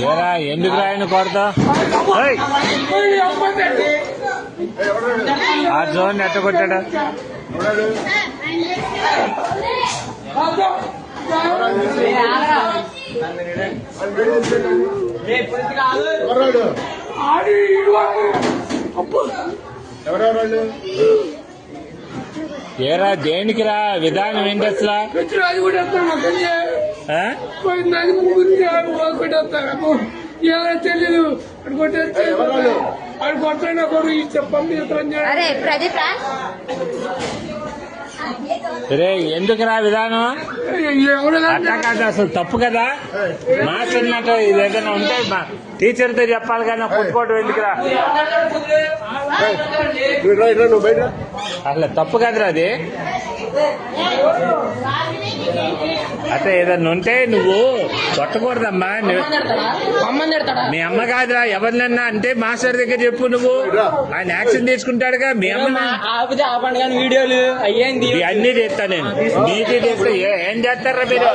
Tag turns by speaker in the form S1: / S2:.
S1: ఏరా ఎందుకు రాయను కొడతా ఆ జోన్ ఎట్ట కొట్టాడా ఏరా దేనికిరా విధానం ఏంటి అసలు
S2: తెలీదు అడు కొట్టాడు కొడు చెప్పండి
S1: రే ఎందుకురా విధానం అట్లా కాదు అసలు తప్పు కదా మాస్టర్ అన్నట్టు ఇది ఏదైనా ఉంటే టీచర్తో చెప్పాలి కదా కొట్టుకోవడం ఎందుకురా అసలు తప్పు కదరా అది అంటే ఏదన్నా ఉంటే నువ్వు కొట్టకూడదమ్మా మీ అమ్మ కాదురా ఎవరినన్నా అంటే మాస్టర్ దగ్గర చెప్పు నువ్వు ఆయన యాక్షన్ తీసుకుంటాడుగా మీ అమ్మ
S3: వీడియోలు అయ్యేంది
S1: అన్ని చేస్తా నేను నీటి చేస్తా ఏం చేస్తారా మీరు